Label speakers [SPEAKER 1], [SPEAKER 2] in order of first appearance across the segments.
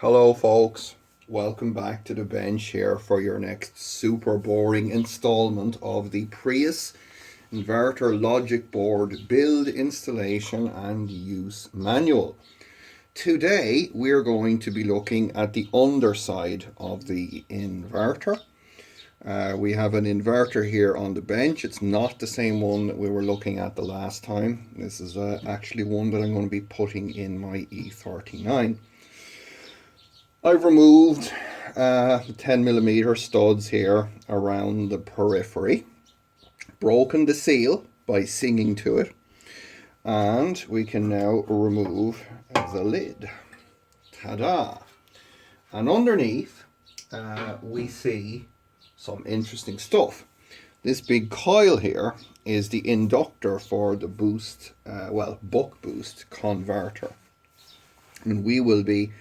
[SPEAKER 1] Hello folks, welcome back to the bench here for your next super boring installment of the Prius Inverter Logic Board Build, Installation and Use Manual. Today we're going to be looking at the underside of the inverter. We have an inverter here on the bench. It's not the same one that we were looking at the last time. This is actually one that I'm going to be putting in my E39. I've removed 10mm studs here around the periphery, broken the seal by singing to it, and we can now remove the lid. Ta-da! And underneath we see some interesting stuff. This big coil here is the inductor for the buck boost converter, and we will be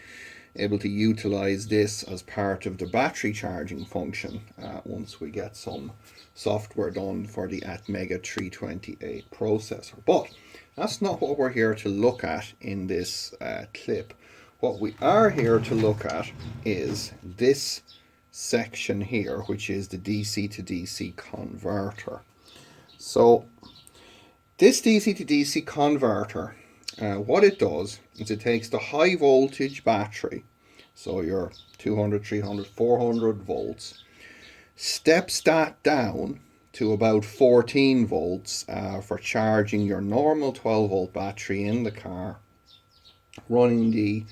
[SPEAKER 1] able to utilize this as part of the battery charging function once we get some software done for the Atmega 328 processor. But that's not what we're here to look at in this clip. What we are here to look at is this section here, which is the DC to DC converter. So this DC to DC converter, what it does is it takes the high voltage battery, so your 200, 300, 400 volts, steps that down to about 14 volts for charging your normal 12 volt battery in the car, running the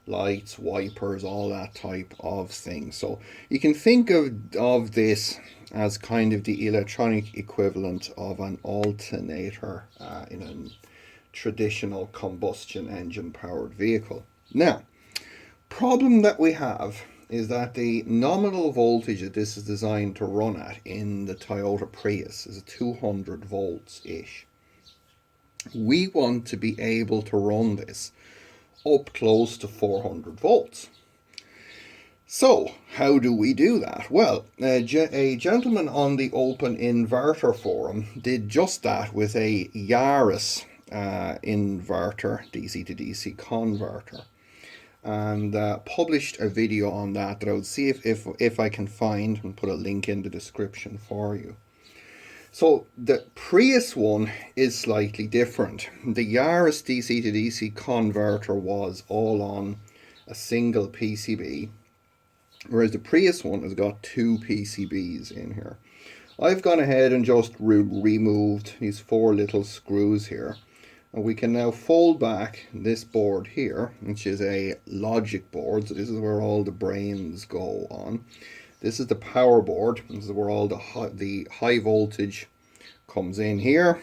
[SPEAKER 1] lights, wipers, all that type of thing. So you can think of this as kind of the electronic equivalent of an alternator in a traditional combustion engine powered vehicle. Now, problem that we have is that the nominal voltage that this is designed to run at in the Toyota Prius is 200 volts ish. We want to be able to run this up close to 400 volts. So how do we do that? Well, a gentleman on the Open Inverter forum did just that with a Yaris inverter, DC to DC converter, and published a video on that I would see if I can find and put a link in the description for you. So the Prius one is slightly different. The Yaris DC to DC converter was all on a single PCB, whereas the Prius one has got two PCBs in here. I've gone ahead and just removed these four little screws here, and we can now fold back this board here, which is a logic board. So this is where all the brains go on. This is the power board. This is where all the high voltage comes in here.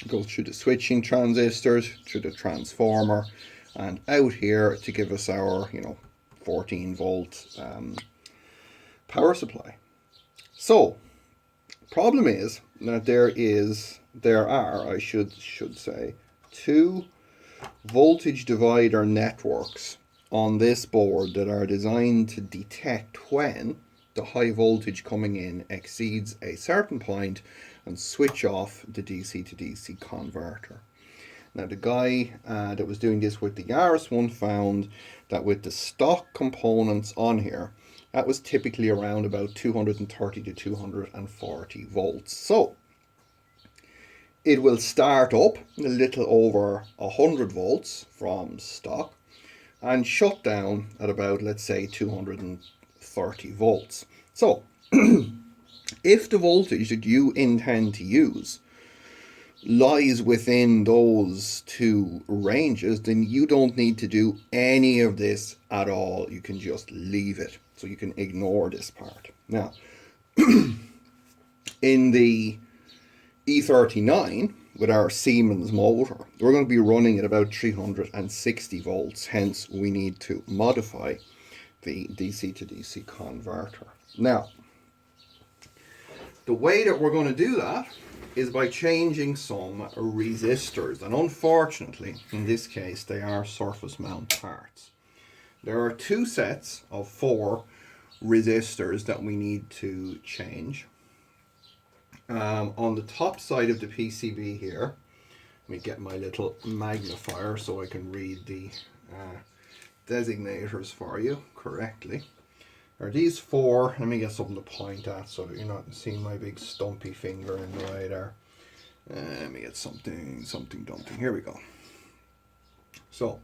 [SPEAKER 1] It goes through the switching transistors, through the transformer, and out here to give us our 14 volt power supply. So problem is that there are, I should say, two voltage divider networks on this board that are designed to detect when the high voltage coming in exceeds a certain point and switch off the DC to DC converter. Now the guy that was doing this with the Yaris one found that with the stock components on here, that was typically around about 230 to 240 volts. So it will start up a little over 100 volts from stock and shut down at about, let's say, 230 volts. So if the voltage that you intend to use lies within those two ranges, then you don't need to do any of this at all. You can just leave it. So you can ignore this part. Now, in the E39 with our Siemens motor, we're going to be running at about 360 volts. Hence, we need to modify the DC to DC converter. Now, the way that we're going to do that is by changing some resistors, and unfortunately in this case they are surface mount parts. There are two sets of 4 resistors that we need to change. On the top side of the PCB here, let me get my little magnifier so I can read the designators for you correctly. Are these four? Let me get something to point at so that you're not seeing my big stumpy finger in the way there. Let me get something dumping. Here we go. So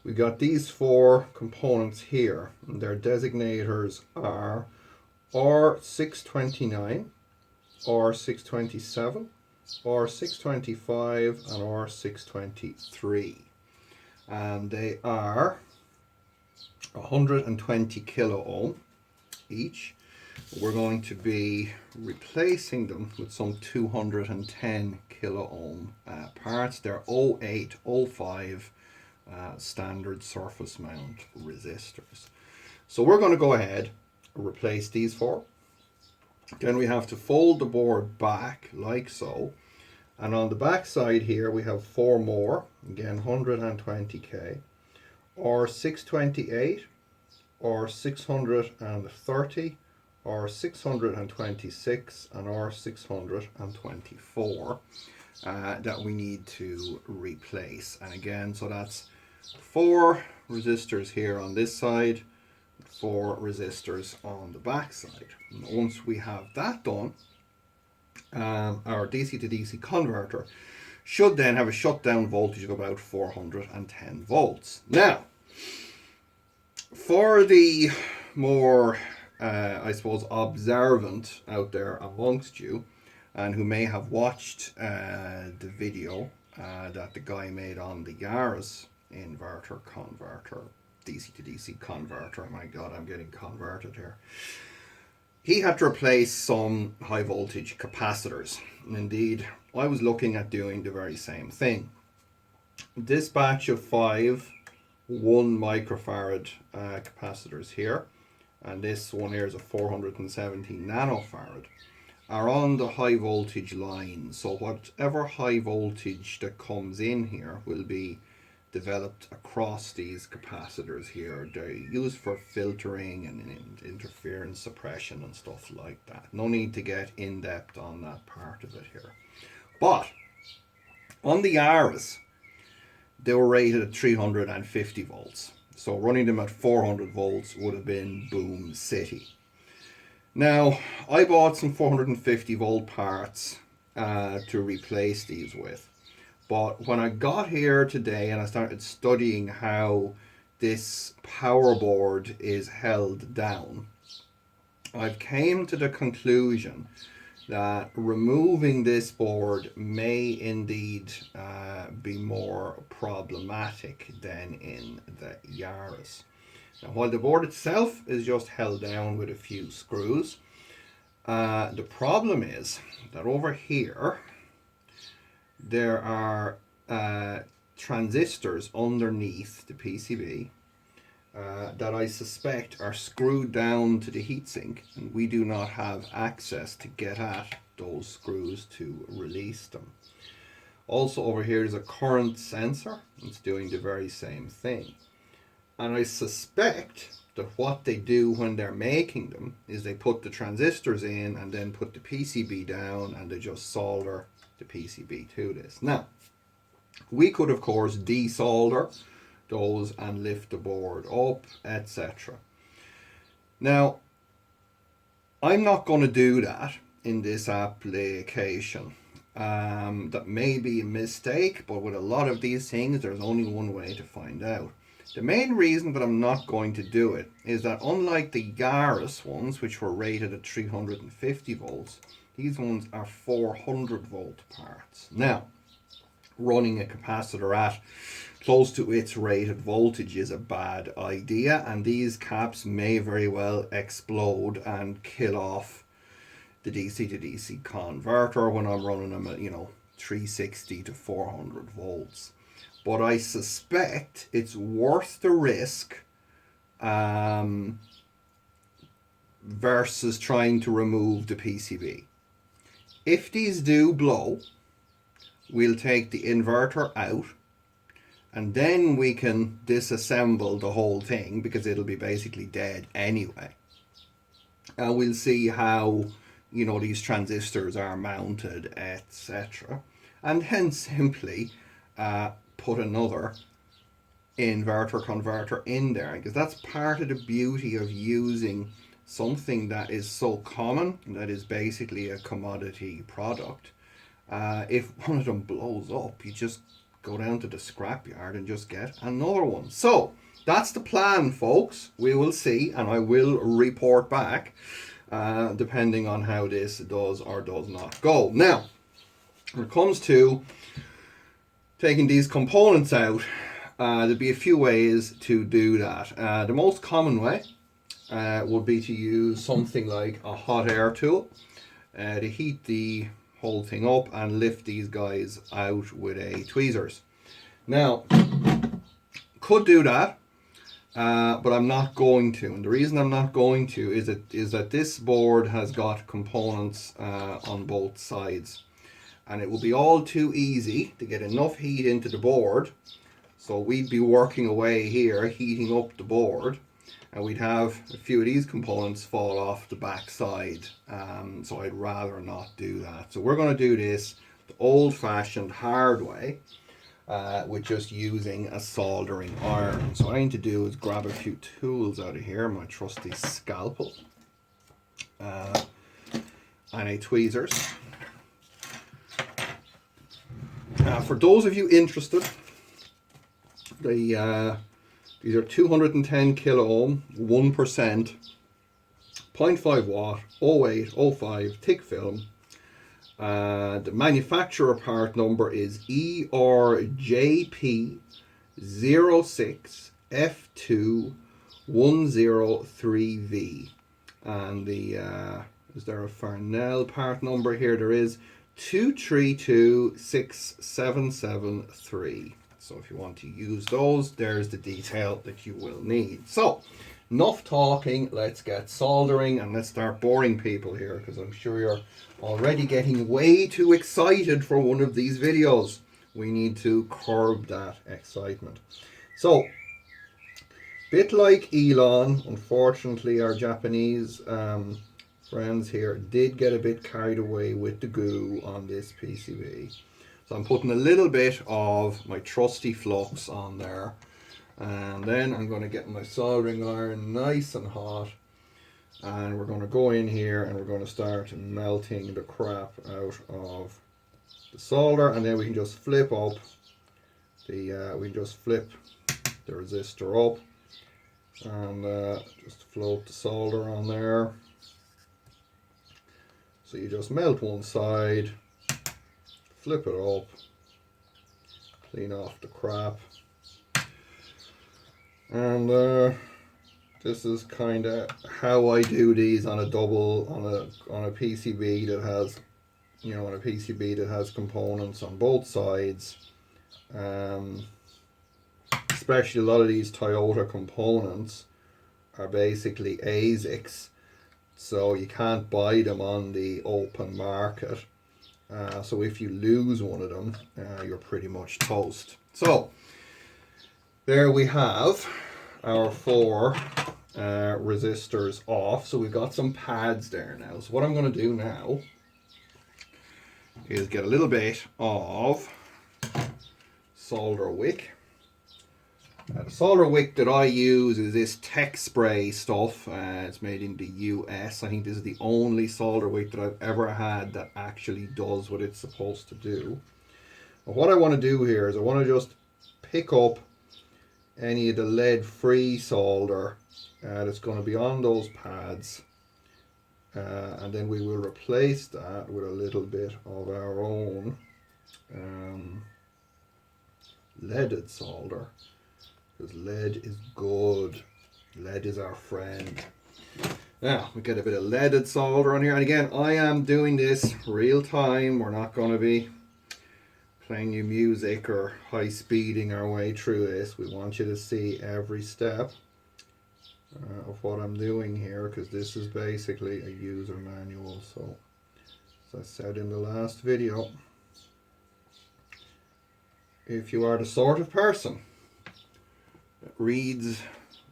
[SPEAKER 1] we got these four components here, and their designators are R629, R627, R625, and R623. And they are 120 kilo ohm each. We're going to be replacing them with some 210 kilo ohm parts. They're 08, 05 standard surface mount resistors. So we're going to go ahead and replace these four. Then we have to fold the board back like so. And on the back side here we have four more, again 120k, or 628, or 630, or 626, and or 624 that we need to replace. And again, so that's 4 resistors here on this side, 4 resistors on the back side. And once we have that done, our DC to DC converter should then have a shutdown voltage of about 410 volts. Now, for the more, I suppose, observant out there amongst you, and who may have watched the video that the guy made on the Yaris inverter converter, DC to DC converter, my god, I'm getting converted here. He had to replace some high voltage capacitors. And indeed, I was looking at doing the very same thing. This batch of 5 1 microfarad capacitors here, and this one here is a 470 nanofarad, are on the high voltage line. So whatever high voltage that comes in here will be developed across these capacitors here. They're used for filtering and interference suppression and stuff like that. No need to get in depth on that part of it here. But on the Yaris, they were rated at 350 volts. So running them at 400 volts would have been boom city. Now, I bought some 450 volt parts to replace these with. But when I got here today and I started studying how this power board is held down, I've came to the conclusion that removing this board may indeed be more problematic than in the Yaris. Now, while the board itself is just held down with a few screws, the problem is that over here there are transistors underneath the PCB that I suspect are screwed down to the heatsink, and we do not have access to get at those screws to release them. Also over here is a current sensor. It's doing the very same thing. And I suspect that what they do when they're making them is they put the transistors in and then put the PCB down, and they just solder the PCB to this. Now, we could of course desolder those and lift the board up, etc. Now, I'm not going to do that in this application. That may be a mistake, but with a lot of these things there's only one way to find out. The main reason that I'm not going to do it is that unlike the Yaris ones, which were rated at 350 volts, these ones are 400 volt parts. Now, running a capacitor at close to its rated voltage is a bad idea, and these caps may very well explode and kill off the DC to DC converter when I'm running them at 360 to 400 volts. But I suspect it's worth the risk versus trying to remove the PCB. If these do blow, we'll take the inverter out, and then we can disassemble the whole thing because it'll be basically dead anyway. And we'll see how these transistors are mounted, etc. And then simply put another inverter converter in there, because that's part of the beauty of using something that is so common, that is basically a commodity product. If one of them blows up, you just go down to the scrapyard and just get another one. So that's the plan, folks. We will see, and I will report back depending on how this does or does not go. Now, when it comes to taking these components out, there'll be a few ways to do that. The most common way would be to use something like a hot air tool to heat the whole thing up and lift these guys out with a tweezers. Now, could do that, but I'm not going to. And the reason I'm not going to is that this board has got components on both sides. And it will be all too easy to get enough heat into the board. So we'd be working away here, heating up the board. And we'd have a few of these components fall off the back side. So I'd rather not do that. So we're going to do this the old-fashioned hard way. With just using a soldering iron. So what I need to do is grab a few tools out of here, my trusty scalpel and a tweezers. For those of you interested, these are 210 kilo ohm, 1%, 0.5 watt, 08, 05 thick film. The manufacturer part number is ERJP06F2103V. And is there a Farnell part number here? There is 232673. So if you want to use those, there's the detail that you will need. So enough talking, let's get soldering and let's start boring people here, because I'm sure you're already getting way too excited for one of these videos. We need to curb that excitement. So, bit like Elon, unfortunately our Japanese friends here did get a bit carried away with the goo on this PCB. So I'm putting a little bit of my trusty flux on there. And then I'm going to get my soldering iron nice and hot, and we're going to go in here and we're going to start melting the crap out of the solder, and then we can just flip up the resistor up and just float the solder on there. So you just melt one side, flip it up, clean off the crap. And this is kind of how I do these on a PCB that has, on a PCB that has components on both sides. Especially a lot of these Toyota components are basically ASICs, so you can't buy them on the open market. So if you lose one of them, you're pretty much toast. So there we have our 4 resistors off. So we've got some pads there now. So what I'm going to do now is get a little bit of solder wick. The solder wick that I use is this Tech Spray stuff. It's made in the US. I think this is the only solder wick that I've ever had that actually does what it's supposed to do. But what I want to do here is I want to just pick up any of the lead-free solder that's going to be on those pads, and then we will replace that with a little bit of our own leaded solder, because lead is good. Lead is our friend. Now we get a bit of leaded solder on here, and again I am doing this real time. We're not going to be playing you music or high speeding our way through this. We want you to see every step of what I'm doing here, because this is basically a user manual. So as I said in the last video, if you are the sort of person that reads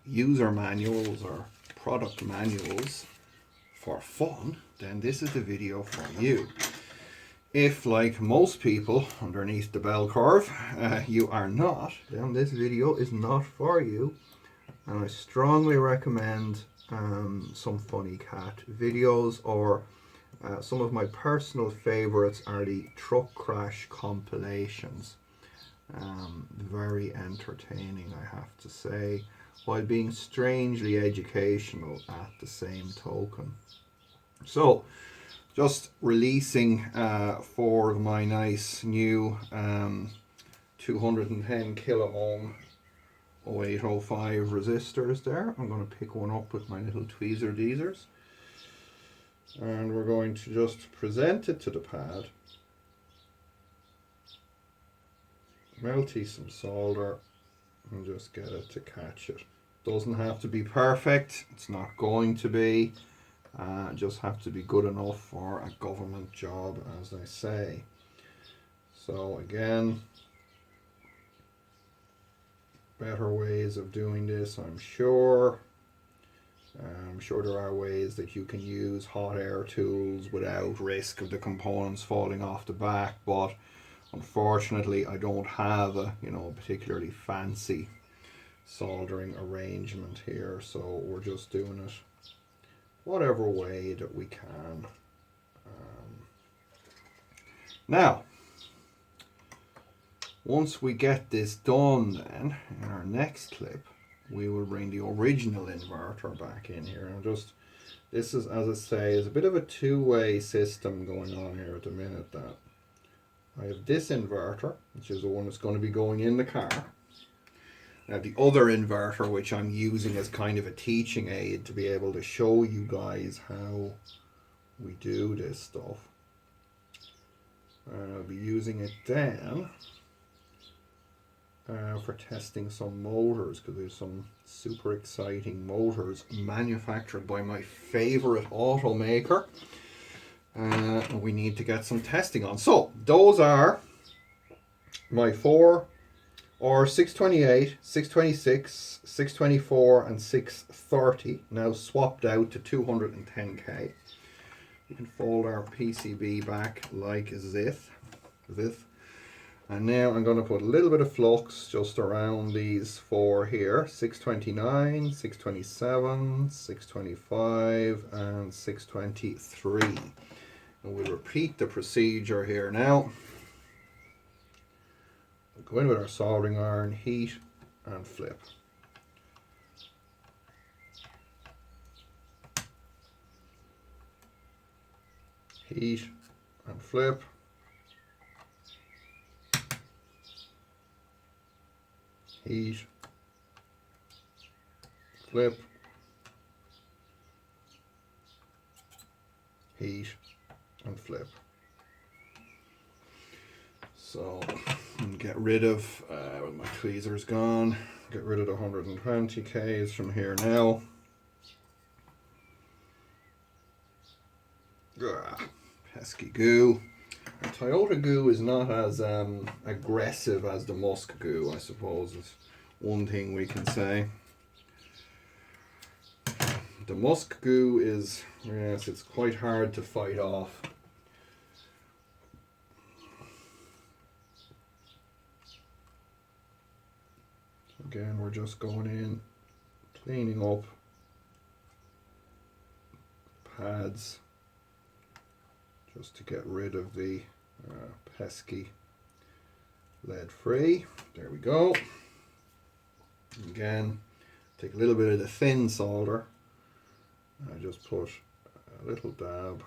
[SPEAKER 1] user manuals or product manuals for fun, then this is the video for you. If, like most people underneath the bell curve, you are not, then this video is not for you. And I strongly recommend some funny cat videos, or some of my personal favorites are the truck crash compilations. Very entertaining, I have to say, while being strangely educational at the same token. So, just releasing 4 of my nice new 210 kilo ohm 0805 resistors there. I'm going to pick one up with my little tweezer deezers, and we're going to just present it to the pad, melty some solder, and just get it to catch it. Doesn't have to be perfect, it's not going to be. Just have to be good enough for a government job, as they say. So again, better ways of doing this, I'm sure. I'm sure there are ways that you can use hot air tools without risk of the components falling off the back, but unfortunately I don't have a particularly fancy soldering arrangement here, so we're just doing it whatever way that we can. Now, once we get this done, then in our next clip we will bring the original inverter back in here. And this is, as I say, is a bit of a two-way system going on here at the minute. That I have this inverter, which is the one that's going to be going in the car. Now the other inverter, which I'm using as kind of a teaching aid to be able to show you guys how we do this stuff. And I'll be using it then for testing some motors, because there's some super exciting motors manufactured by my favorite automaker. And we need to get some testing on. So those are my 4 or 628, 626, 624 and 630, now swapped out to 210k. You can fold our PCB back like this. And now I'm going to put a little bit of flux just around these 4 here, 629, 627, 625 and 623. And we'll repeat the procedure here now. Go in with our soldering iron, heat and flip. Heat and flip. Heat, flip, heat and flip. So get rid of, when my tweezer's gone, get rid of the 120Ks from here now. Pesky goo. And Toyota goo is not as aggressive as the Musk goo, I suppose, is one thing we can say. The Musk goo is, yes, it's quite hard to fight off. Again, we're just going in, cleaning up pads just to get rid of the pesky lead free. There we go. Again, take a little bit of the thin solder. I just put a little dab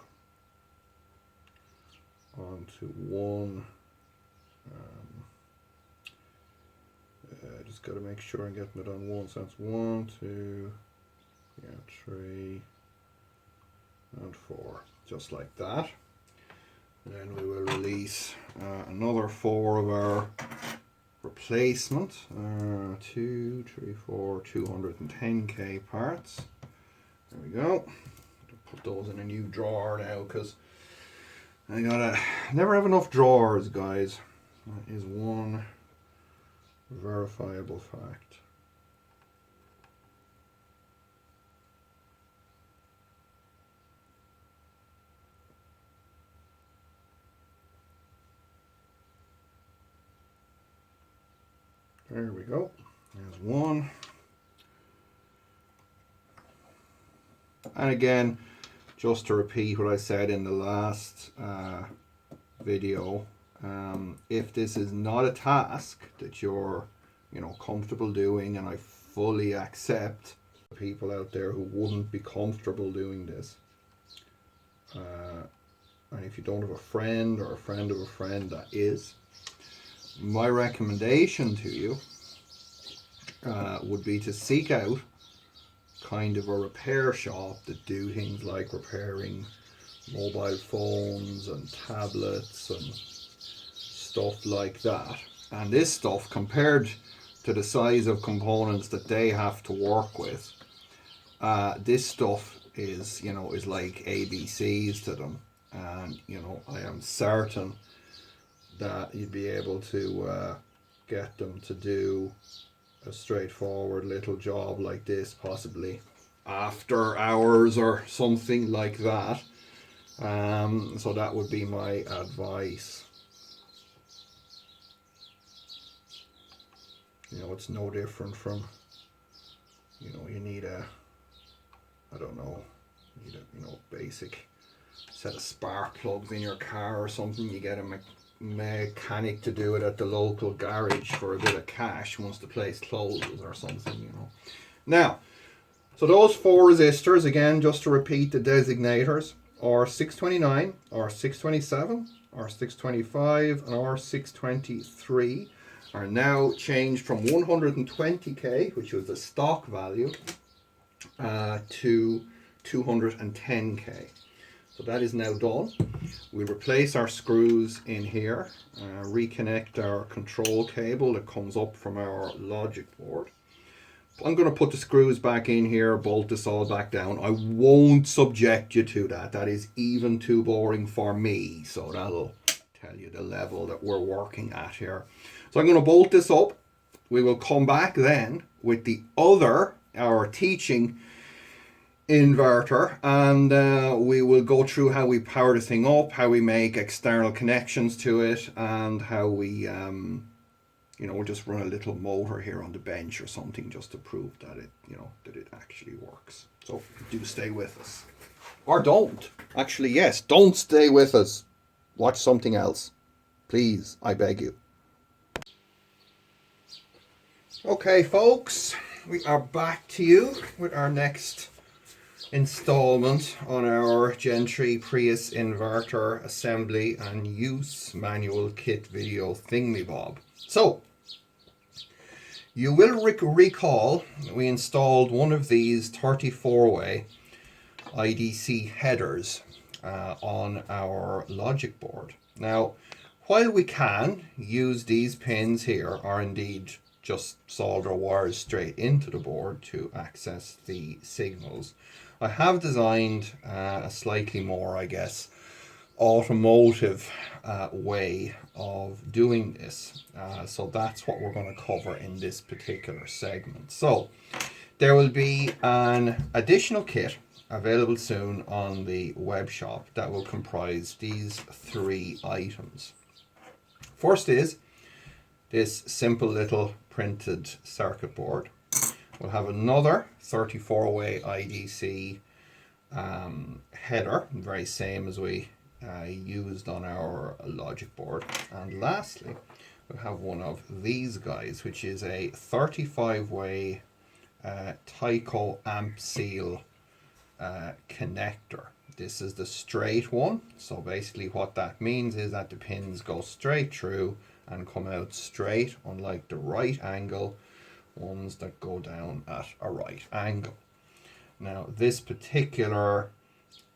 [SPEAKER 1] onto one. Just got to make sure I'm getting it on one. So that's 1, 2, 3, and 4, just like that. And then we will release another 4 of our replacement 2, 3, 4, 210k parts. There we go. Put those in a new drawer now, because I gotta never have enough drawers, guys. That is one verifiable fact. There we go. There's one. And again, just to repeat what I said in the last video, if this is not a task that you're, comfortable doing, and I fully accept people out there who wouldn't be comfortable doing this, and if you don't have a friend or a friend of a friend that is, my recommendation to you would be to seek out kind of a repair shop that do things like repairing mobile phones and tablets and stuff like that. And this stuff, compared to the size of components that they have to work with, this stuff is, is like ABCs to them. And, I am certain that you'd be able to get them to do a straightforward little job like this, possibly after hours or something like that. So that would be my advice. It's no different from, you need a, I don't know, you need a, basic set of spark plugs in your car or something. You get a mechanic to do it at the local garage for a bit of cash once the place closes or something, Now, so those 4 resistors, again, just to repeat the designators, are 629, or 627, or 625, and or 623 are now changed from 120k, which was the stock value, to 210k. So that is now done. We replace our screws in here, reconnect our control cable that comes up from our logic board. I'm going to put the screws back in here, bolt this all back down. I won't subject you to that. That is even too boring for me. So that'll tell you the level that we're working at here. So I'm going to bolt this up. We will come back then with the other, our teaching inverter, and we will go through how we power the thing up, how we make external connections to it, and how we we'll just run a little motor here on the bench or something just to prove that it that it actually works. So do stay with us, or don't. Actually, yes, don't stay with us. Watch something else, please, I beg you. Okay, folks, we are back to you with our next installment on our Gen 3 Prius inverter assembly and use manual kit video thingy-bob. So, you will recall we installed one of these 34-way IDC headers on our logic board. Now, while we can use these pins here, or indeed just solder wires straight into the board to access the signals, I have designed a slightly more, I guess, automotive way of doing this. So that's what we're going to cover in this particular segment. So there will be an additional kit available soon on the web shop that will comprise these 3 items. First is this simple little printed circuit board. We'll have another 34-way IDC header, very same as we used on our logic board. And lastly, we'll have one of these guys, which is a 35-way Tyco amp seal connector. This is the straight one. So basically what that means is that the pins go straight through and come out straight, unlike the right angle ones that go down at a right angle. Now this particular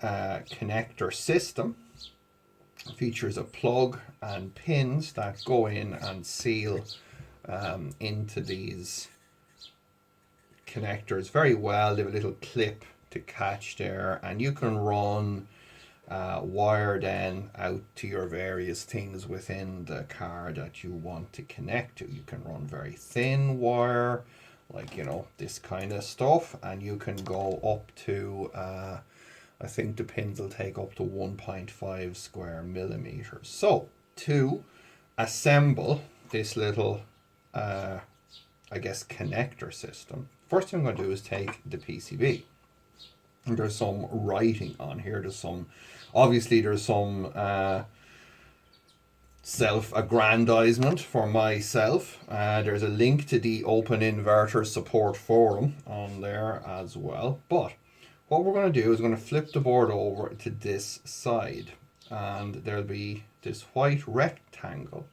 [SPEAKER 1] connector system features a plug and pins that go in and seal into these connectors very well. They have a little clip to catch there, and you can run wire then out to your various things within the car that you want to connect to. You can run very thin wire, like this kind of stuff, and you can go up to I think the pins will take up to 1.5 square millimeters. So to assemble this little I guess, connector system. First thing I'm going to do is take the PCB. And there's some writing on here. Obviously there's some self-aggrandizement for myself. There's a link to the Open Inverter Support Forum on there as well. But what we're going to do is we're going to flip the board over to this side, and there'll be this white rectangle,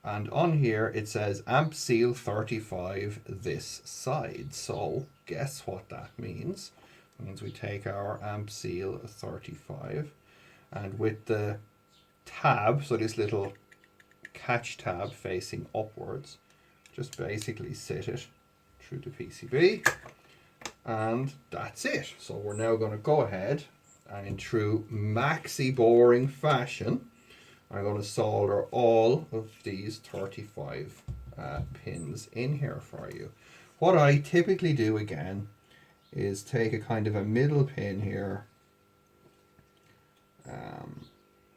[SPEAKER 1] and on here it says amp seal 35 this side. So guess what that means? It means we take our amp seal 35, and with the tab, so this little catch tab facing upwards, just basically sit it through the PCB, and that's it. So we're now going to go ahead and in true maxi boring fashion, I'm going to solder all of these 35 pins in here for you. What I typically do again is take a kind of a middle pin here,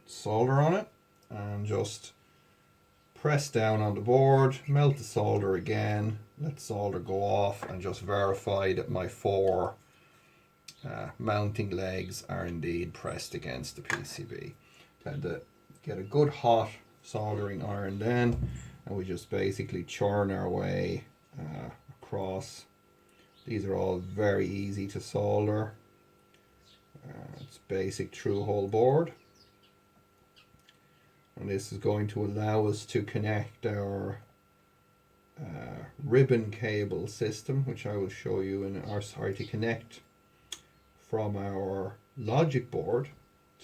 [SPEAKER 1] solder on it, and just press down on the board, melt the solder again, let solder go off, and just verify that my 4 mounting legs are indeed pressed against the PCB. Tend to get a good hot soldering iron then, and we just basically churn our way across. These are all very easy to solder. It's basic true hole board. And this is going to allow us to connect our ribbon cable system, which I will show you to connect from our logic board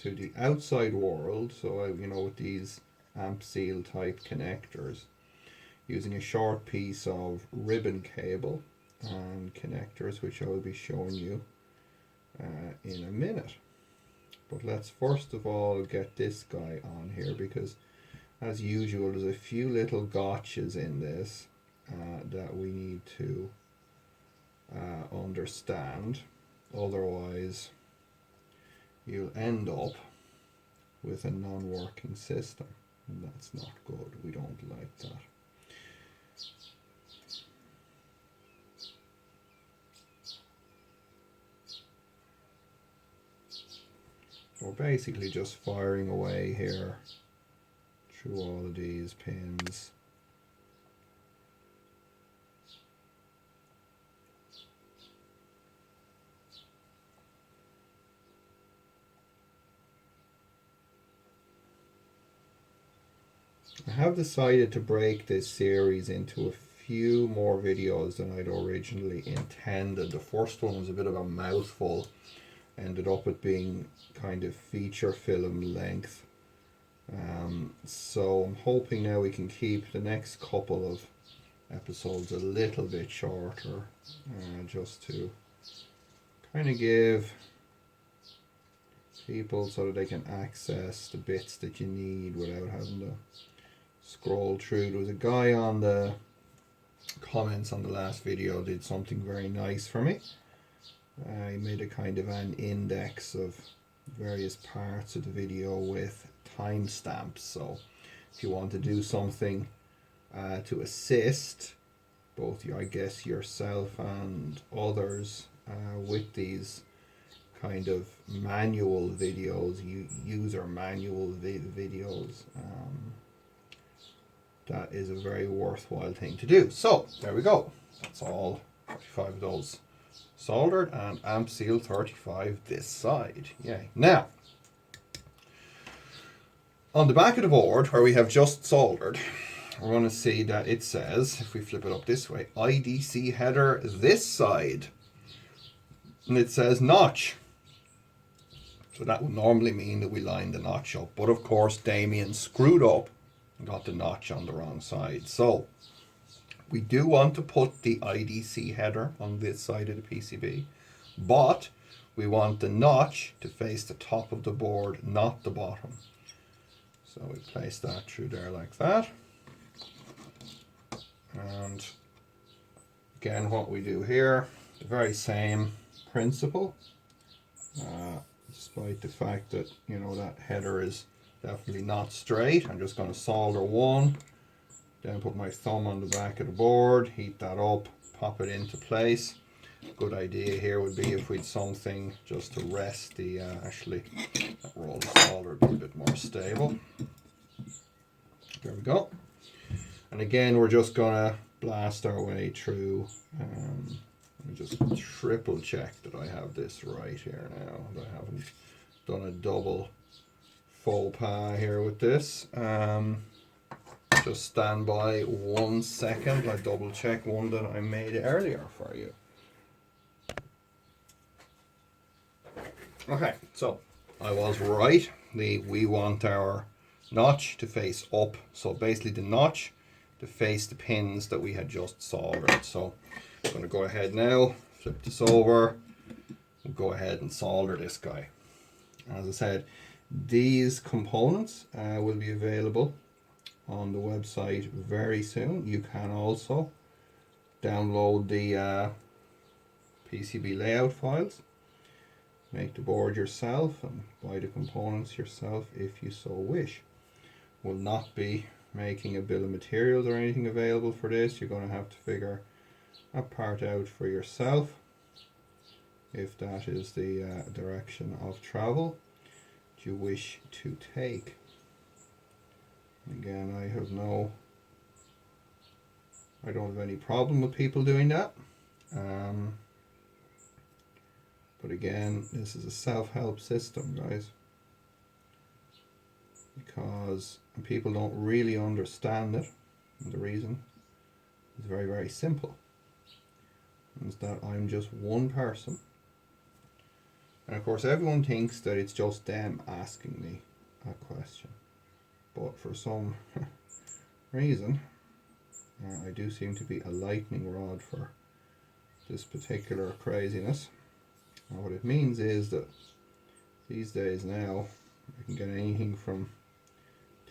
[SPEAKER 1] to the outside world. So with these amp seal type connectors, using a short piece of ribbon cable and connectors, which I will be showing you in a minute. But let's first of all get this guy on here, because as usual there's a few little gotchas in this that we need to understand. Otherwise you'll end up with a non-working system, and that's not good. We don't like that. We're basically just firing away here through all of these pins. I have decided to break this series into a few more videos than I'd originally intended. The first one was a bit of a mouthful, ended up with being kind of feature film length. So I'm hoping now we can keep the next couple of episodes a little bit shorter, just to kind of give people so that they can access the bits that you need without having to scroll through. There was a guy on the comments on the last video did something very nice for me. He made a kind of an index of various parts of the video with timestamps. So if you want to do something to assist both I guess yourself and others with these kind of manual videos, user manual videos, that is a very worthwhile thing to do. So there we go. That's all 35 of those soldered, and amp seal 35 this side. Yay. Now, on the back of the board where we have just soldered, we're going to see that it says, if we flip it up this way, IDC header this side, and it says notch. So that would normally mean that we line the notch up, but of course Damien screwed up and got the notch on the wrong side. So we do want to put the IDC header on this side of the PCB, but we want the notch to face the top of the board, not the bottom. So we place that through there like that. And again, what we do here, the very same principle, despite the fact that, that header is definitely not straight. I'm just going to solder one Then put my thumb on the back of the board, heat that up, pop it into place. Good idea here would be if we'd something just to rest the, actually, that roll of solder would be a bit more stable. There we go. And again, we're just gonna blast our way through. Let me just triple check that I have this right here now. That I haven't done a double faux pas here with this. Just stand by 1 second. I double check one that I made earlier for you. Okay, so I was right. We want our notch to face up. So basically the notch to face the pins that we had just soldered. So I'm going to go ahead now, flip this over, we'll go ahead and solder this guy. As I said, these components will be available on the website very soon. You can also download the PCB layout files, make the board yourself and buy the components yourself if you so wish. Will not be making a bill of materials or anything available for this. You're going to have to figure that part out for yourself if that is the direction of travel that you wish to take. Again, I don't have any problem with people doing that. But again, this is a self-help system, guys, because people don't really understand it. And the reason is very, very simple. Is that I'm just one person, and of course everyone thinks that it's just them asking me a question, but for some reason I do seem to be a lightning rod for this particular craziness. And what it means is that these days now I can get anything from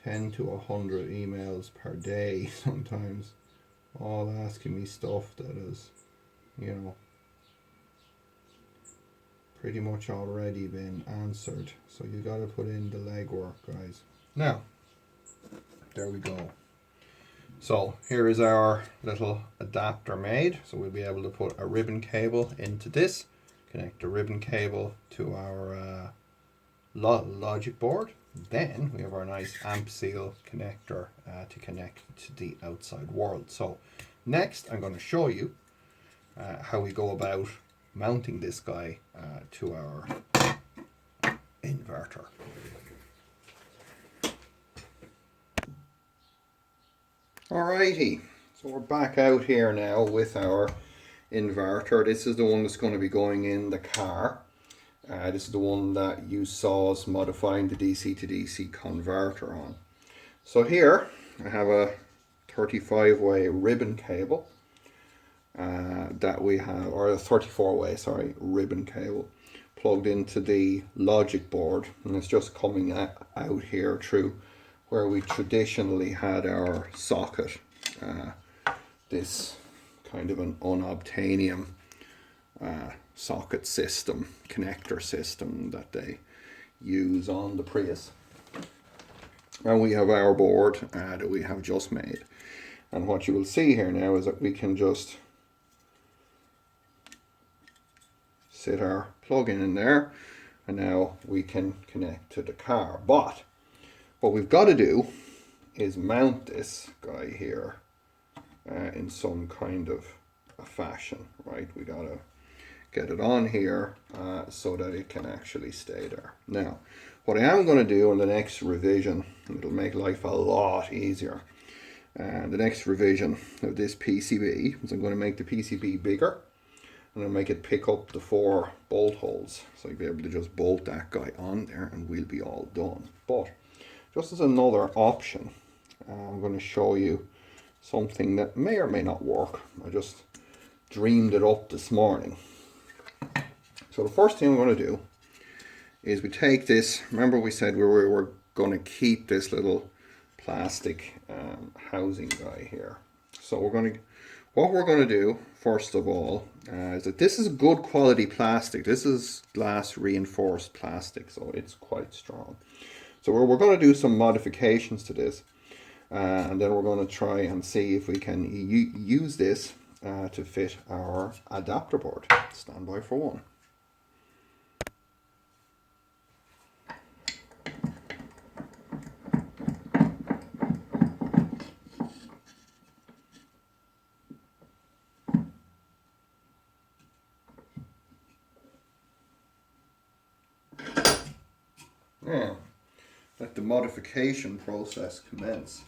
[SPEAKER 1] 10 to 100 emails per day sometimes, all asking me stuff that is, you know, pretty much already been answered. So you got to put in the legwork, guys. Now, there we go. So here is our little adapter made. So we'll be able to put a ribbon cable into this, connect the ribbon cable to our logic board. Then we have our nice amp seal connector to connect to the outside world. So next I'm going to show you how we go about mounting this guy to our inverter. Alrighty, so we're back out here now with our inverter. This is the one that's going to be going in the car. This is the one that you saw us modifying the DC to DC converter on. So here I have a 35-way ribbon cable that we have, or a 34-way, sorry, ribbon cable plugged into the logic board, and it's just coming out here through where we traditionally had our socket. This kind of an unobtainium socket system, connector system that they use on the Prius. And we have our board that we have just made. And what you will see here now is that we can just sit our plug-in in there, and now we can connect to the car. But what we've got to do is mount this guy here in some kind of a fashion, right? We got to get it on here so that it can actually stay there. Now, what I am going to do in the next revision, and it'll make life a lot easier, the next revision of this PCB is I'm going to make the PCB bigger, and I'll make it pick up the 4 bolt holes, so you'll be able to just bolt that guy on there and we'll be all done. But just as another option, I'm going to show you something that may or may not work. I just dreamed it up this morning. So the first thing I'm going to do is we take this, remember we said we were going to keep this little plastic housing guy here. So what we're going to do first of all is that this is good quality plastic. This is glass reinforced plastic, so it's quite strong. So we're going to do some modifications to this, and then we're going to try and see if we can use this to fit our adapter board. Stand by for one. Now, let the modification process commence.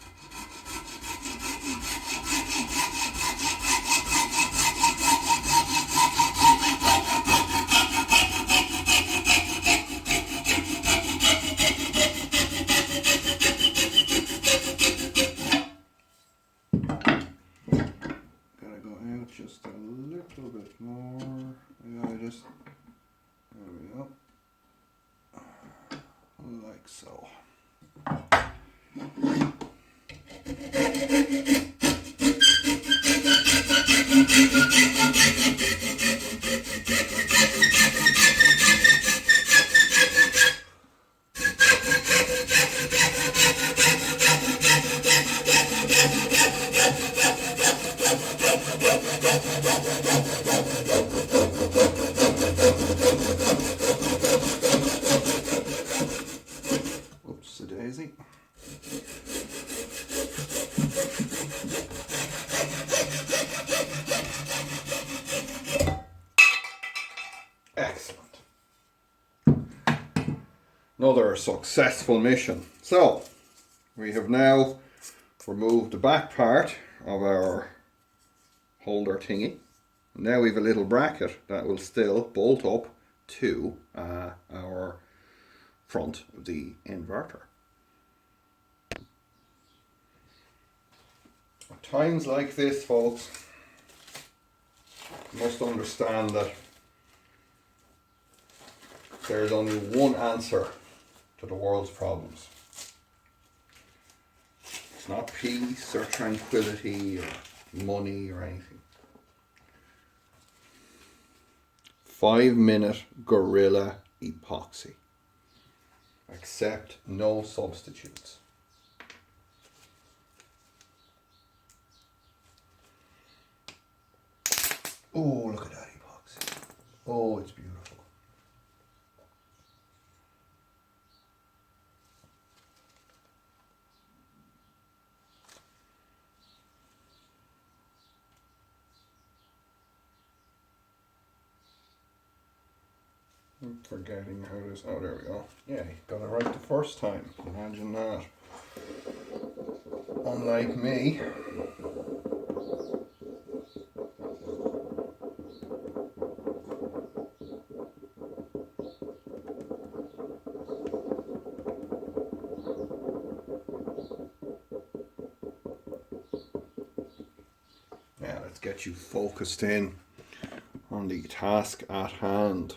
[SPEAKER 1] Gotta go out just a little bit more. There we go. Like so. Daisy. Excellent. Another successful mission. So, we have now removed the back part of our holder thingy. Now we have a little bracket that will still bolt up to our front of the inverter. At times like this, folks, you must understand that there's only one answer to the world's problems. It's not peace or tranquility or money or anything. 5-minute Gorilla epoxy. Accept no substitutes. Oh, look at that epoxy. Oh, it's beautiful. I'm forgetting how this. Oh, there we go. Yeah, got it right the first time. Imagine that. Unlike me. Now let's get you focused in on the task at hand.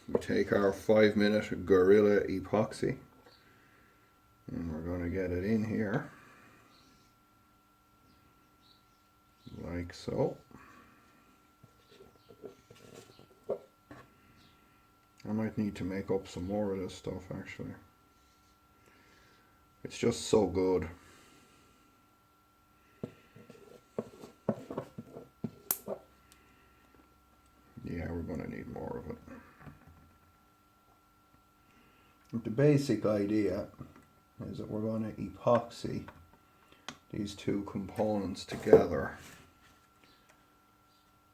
[SPEAKER 1] We take our 5-minute Gorilla epoxy and we're going to get it in here like so. I might need to make up some more of this stuff actually. It's just so good. Yeah, we're going to need more of it. The basic idea is that we're going to epoxy these two components together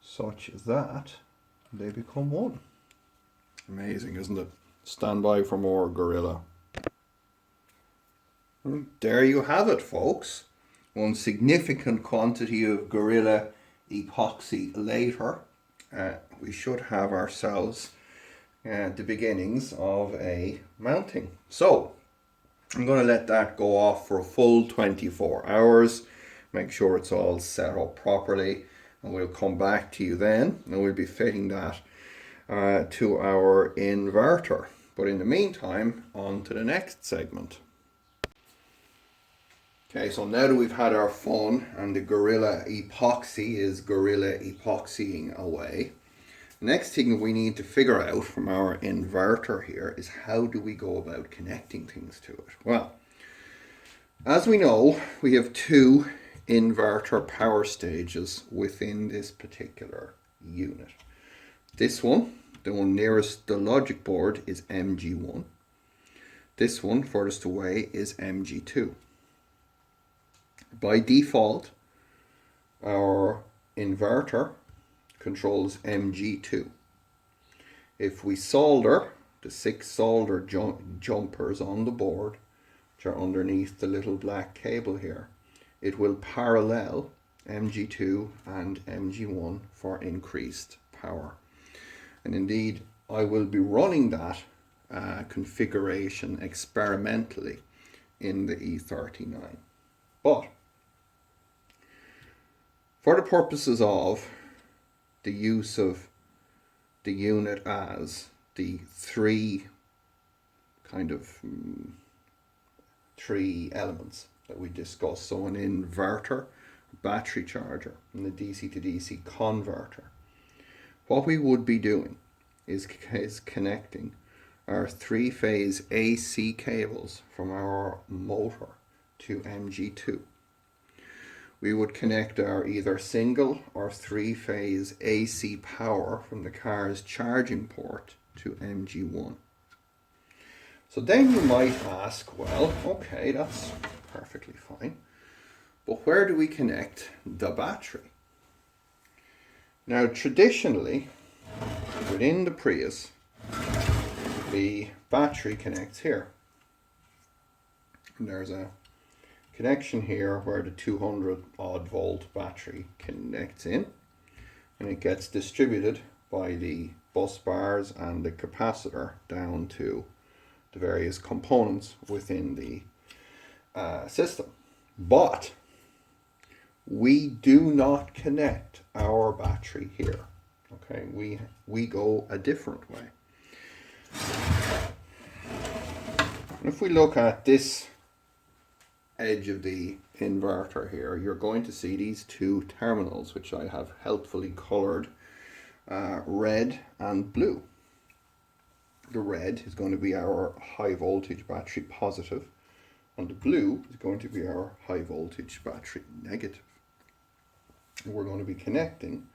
[SPEAKER 1] such that they become one. Amazing, isn't it? Stand by for more Gorilla. There you have it, folks. One significant quantity of Gorilla epoxy later, we should have ourselves the beginnings of a mounting. So I'm going to let that go off for a full 24 hours. Make sure it's all set up properly, and we'll come back to you then and we'll be fitting that to our inverter. But in the meantime, on to the next segment. Okay, so now that we've had our fun and the Gorilla epoxy is Gorilla epoxying away, Next thing we need to figure out from our inverter here is how do we go about connecting things to it? Well, as we know, we have two inverter power stages within this particular unit. This one, the one nearest the logic board, is MG1. This one furthest away is MG2. By default, our inverter controls MG2. If we solder the 6 solder jumpers on the board, which are underneath the little black cable here, it will parallel MG2 and MG1 for increased power. And indeed, I will be running that configuration experimentally in the E39. But for the purposes of the use of the unit as the three elements that we discussed, so an inverter, battery charger, and the DC to DC converter, what we would be doing is connecting our 3-phase AC cables from our motor to MG2. We would connect our either single or 3-phase AC power from the car's charging port to MG1. So then you might ask, well, okay, that's perfectly fine, but where do we connect the battery? Now, traditionally, within the Prius, the battery connects here. And there's a connection here where the 200 odd volt battery connects in, and it gets distributed by the bus bars and the capacitor down to the various components within the system. But we do not connect our battery here. Okay, we go a different way. And if we look at this edge of the inverter here, you're going to see these two terminals, which I have helpfully colored red and blue. The red is going to be our high voltage battery positive, and the blue is going to be our high voltage battery negative. And we're going to be connecting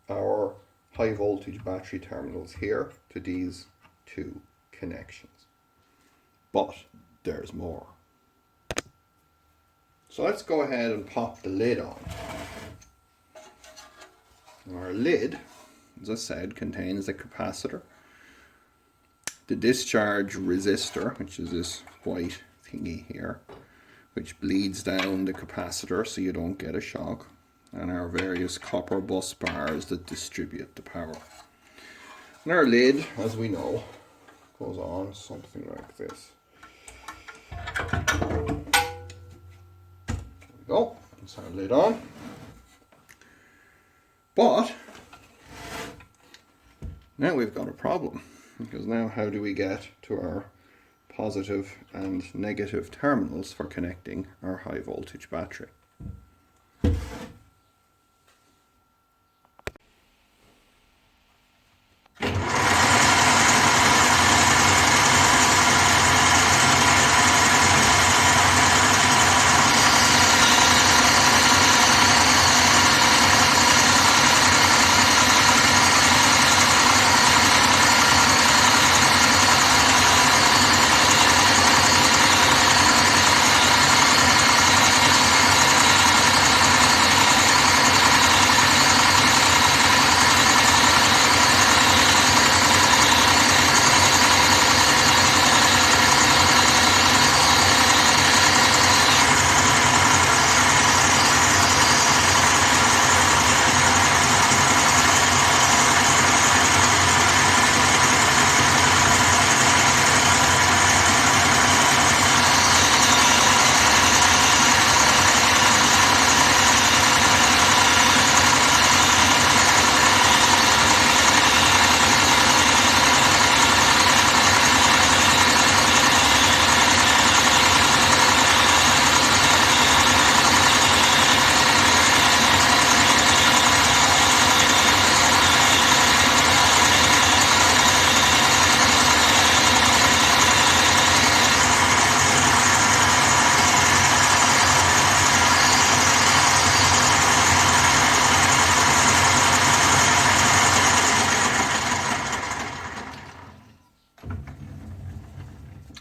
[SPEAKER 1] our high voltage battery terminals here to these two connections. But there's more. So let's go ahead and pop the lid on. Our lid, as I said, contains a capacitor, the discharge resistor, which is this white thingy here, which bleeds down the capacitor so you don't get a shock, and our various copper bus bars that distribute the power. And our lid, as we know, goes on something like this. There we go, that's our lid on. But now we've got a problem, because now how do we get to our positive and negative terminals for connecting our high voltage battery?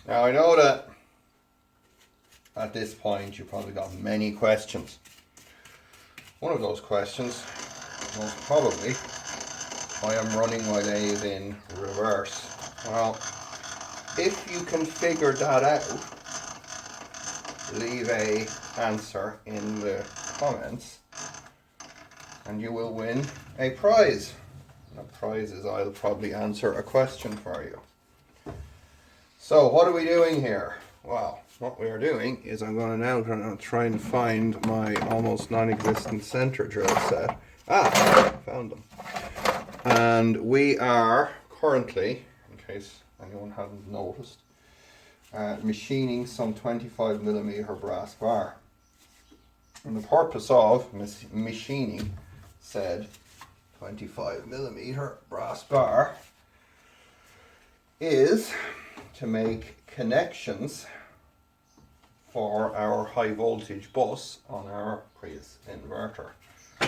[SPEAKER 1] Now I know that at this point you probably got many questions. One of those questions, most probably, I am running my lathe in reverse. Well, if you can figure that out, leave a answer in the comments and you will win a prize. And the prize is I'll probably answer a question for you. So what are we doing here? Well, what we are doing is I'm going to now try and find my almost non-existent center drill set. Found them. And we are currently, in case anyone hasn't noticed, machining some 25mm brass bar. And the purpose of machining said 25mm brass bar is to make connections for our high voltage bus on our Prius inverter. I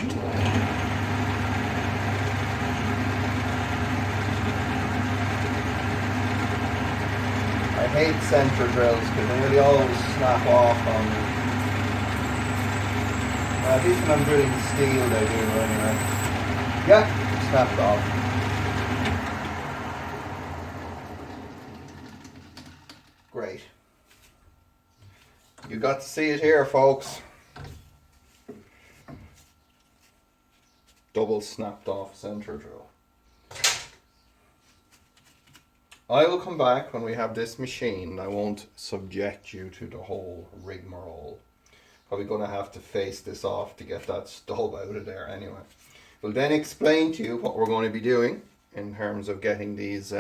[SPEAKER 1] hate center drills because they nearly always snap off on me. At least when I'm drilling steel they do anyway. Yeah, snapped off. Great. You got to see it here, folks. Double snapped off center drill. I will come back when we have this machined. I won't subject you to the whole rigmarole. Probably going to have to face this off to get that stub out of there anyway. We'll then explain to you what we're going to be doing in terms of getting these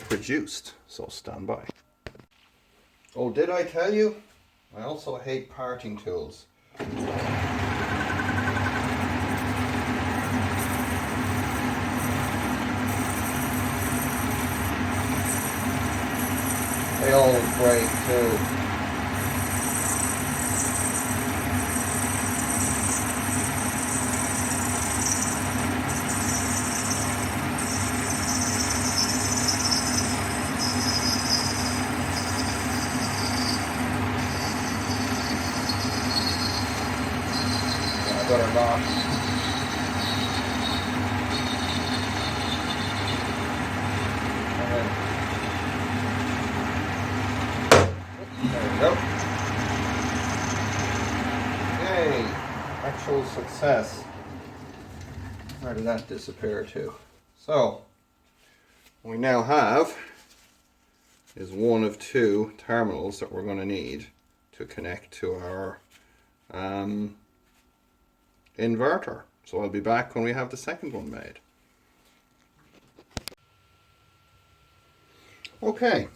[SPEAKER 1] produced. So stand by. Oh, did I tell you? I also hate parting tools. They always break too. I better not. Actual success. Where did that disappear to? So, what we now have is one of two terminals that we're going to need to connect to our inverter. So I'll be back when we have the second one made. Okay,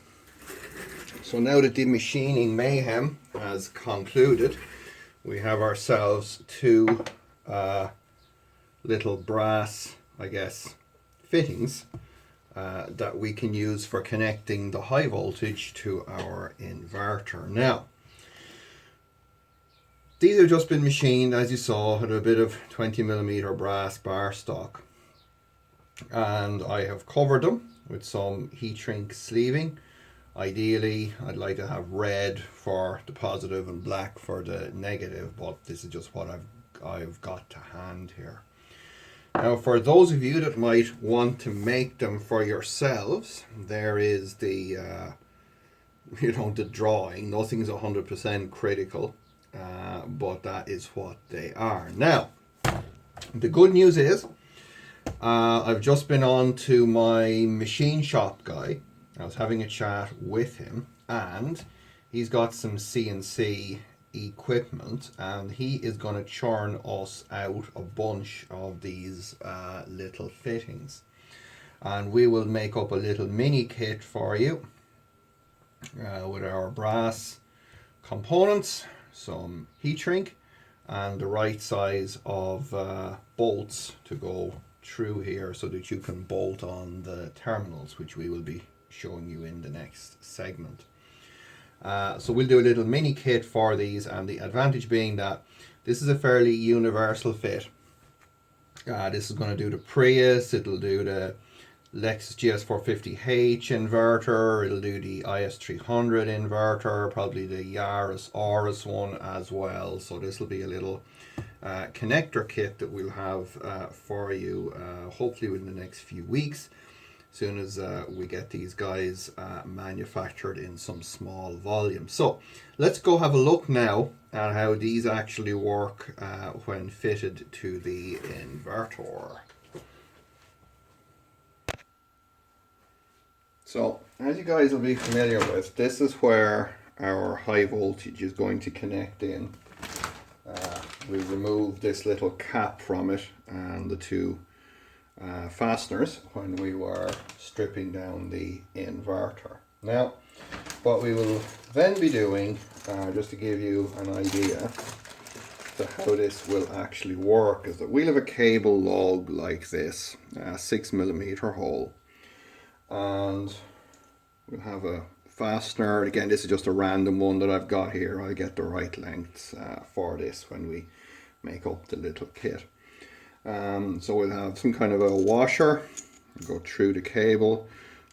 [SPEAKER 1] so now that the machining mayhem has concluded, we have ourselves two little brass, I guess, fittings that we can use for connecting the high voltage to our inverter. Now, these have just been machined, as you saw, at a bit of 20mm brass bar stock. And I have covered them with some heat shrink sleeving. Ideally, I'd like to have red for the positive and black for the negative, but this is just what I've got to hand here. Now, for those of you that might want to make them for yourselves, there is the, the drawing. Nothing's 100% critical, but that is what they are. Now, the good news is, I've just been on to my machine shop guy. I was having a chat with him, and he's got some CNC equipment, and he is going to churn us out a bunch of these little fittings, and we will make up a little mini kit for you with our brass components, some heat shrink, and the right size of bolts to go through here so that you can bolt on the terminals, which we will be showing you in the next segment. So we'll do a little mini kit for these, and the advantage being that this is a fairly universal fit. This is going to do the Prius, it'll do the Lexus GS450H inverter, it'll do the IS300 inverter, probably the Yaris Auris one as well. So this will be a little connector kit that we'll have for you hopefully within the next few weeks, as soon as we get these guys manufactured in some small volume. So let's go have a look now at how these actually work when fitted to the inverter. So, as you guys will be familiar with, this is where our high voltage is going to connect in. We removed this little cap from it and the two fasteners when we were stripping down the inverter. Now, what we will then be doing, just to give you an idea to how this will actually work, is that we'll have a cable lug like this, a 6mm hole. And we'll have a fastener. Again, this is just a random one that I've got here. I'll get the right lengths for this when we make up the little kit. So we'll have some kind of a washer, go through the cable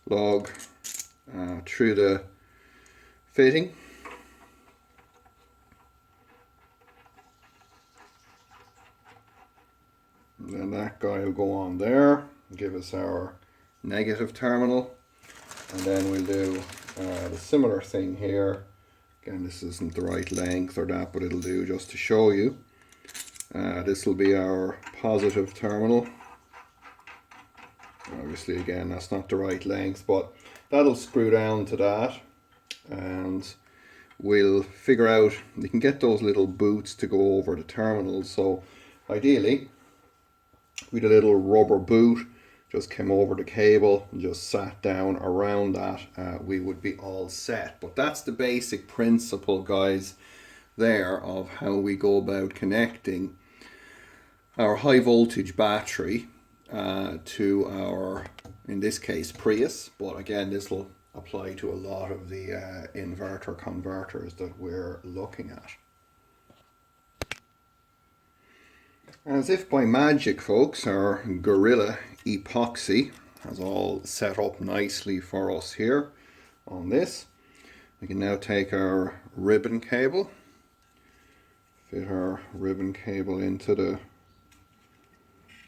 [SPEAKER 1] lug, through the fitting. And then that guy will go on there, give us our negative terminal, and then we'll do the similar thing here. Again, this isn't the right length or that, but it'll do just to show you. This will be our positive terminal. Obviously, again, that's not the right length, but that'll screw down to that, and we'll figure out, you can get those little boots to go over the terminals. So ideally, with a little rubber boot, just came over the cable and just sat down around that, we would be all set. But that's the basic principle, guys, there of how we go about connecting our high voltage battery to our, in this case, Prius. But again, this will apply to a lot of the inverter converters that we're looking at. As if by magic, folks, our Gorilla epoxy has all set up nicely for us here on this. We can now take our ribbon cable, fit our ribbon cable into the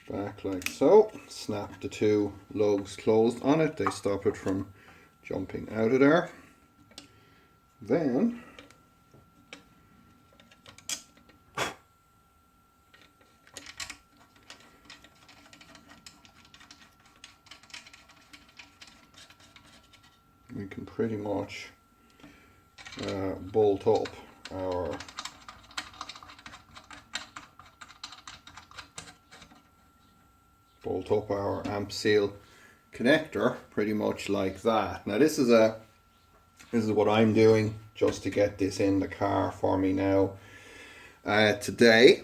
[SPEAKER 1] back like so, snap the two lugs closed on it, they stop it from jumping out of there. Then we can pretty much bolt up our amp seal connector pretty much like that. Now this is what I'm doing just to get this in the car for me now today.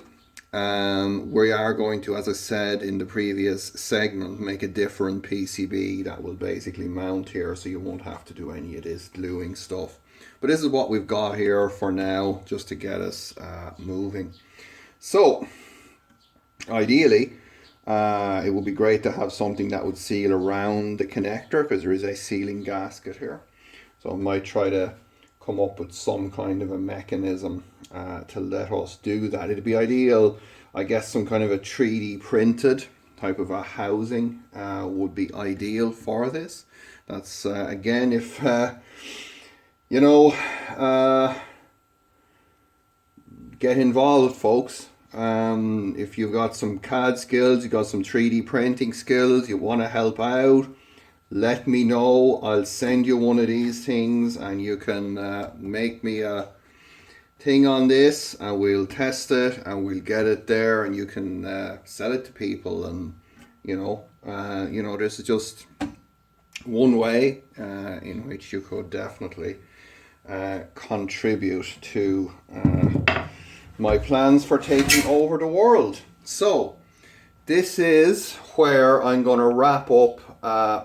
[SPEAKER 1] We are going to, as I said in the previous segment, make a different PCB that will basically mount here, so you won't have to do any of this gluing stuff. But this is what we've got here for now, just to get us moving. So ideally, it would be great to have something that would seal around the connector, because there is a sealing gasket here. So I might try to come up with some kind of a mechanism to let us do that. It'd be ideal, I guess, some kind of a 3D printed type of a housing would be ideal for this. That's again, if you know, get involved, folks. If you've got some CAD skills, you've got some 3D printing skills, you want to help out, let me know. I'll send you one of these things and you can make me a thing on this, and we'll test it and we'll get it there, and you can sell it to people. And you know, this is just one way in which you could definitely contribute to my plans for taking over the world. So this is where I'm going to wrap up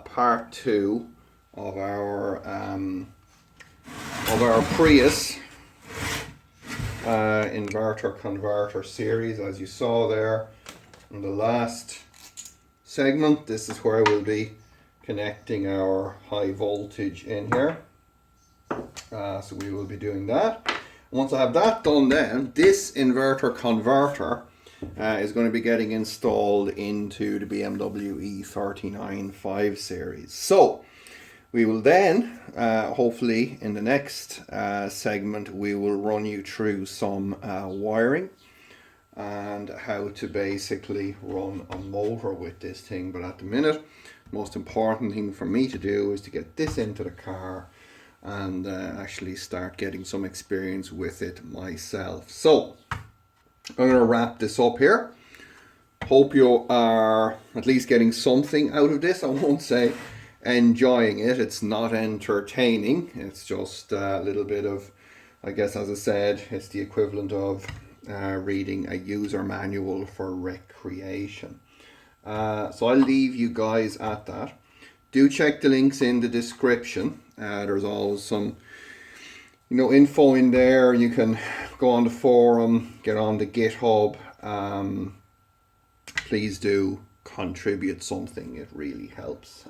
[SPEAKER 1] part 2 of our Prius inverter converter series. As you saw there in the last segment, this is where we'll be connecting our high voltage in here. So we will be doing that. Once I have that done, then this inverter converter is going to be getting installed into the BMW E39 5 Series. So we will then, hopefully in the next segment, we will run you through some wiring and how to basically run a motor with this thing. But at the minute, most important thing for me to do is to get this into the car and actually start getting some experience with it myself. So I'm going to wrap this up here. Hope you are at least getting something out of this. I won't say enjoying it, it's not entertaining, it's just a little bit of, I guess, as I said, it's the equivalent of reading a user manual for recreation. So I'll leave you guys at that. Do check the links in the description. There's always some, info in there. You can go on the forum, get on the GitHub. Please do contribute something. It really helps.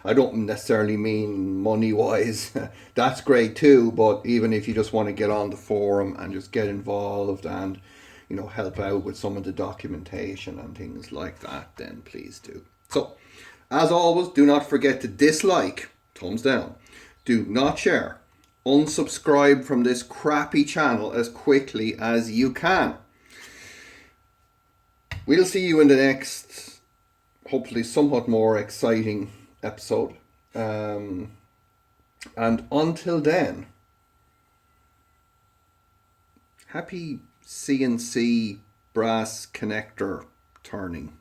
[SPEAKER 1] I don't necessarily mean money wise. That's great too, but even if you just want to get on the forum and just get involved and help out with some of the documentation and things like that, then please do. So as always, do not forget to dislike, thumbs down, do not share, unsubscribe from this crappy channel as quickly as you can. We'll see you in the next, hopefully somewhat more exciting episode. And until then, happy CNC brass connector turning.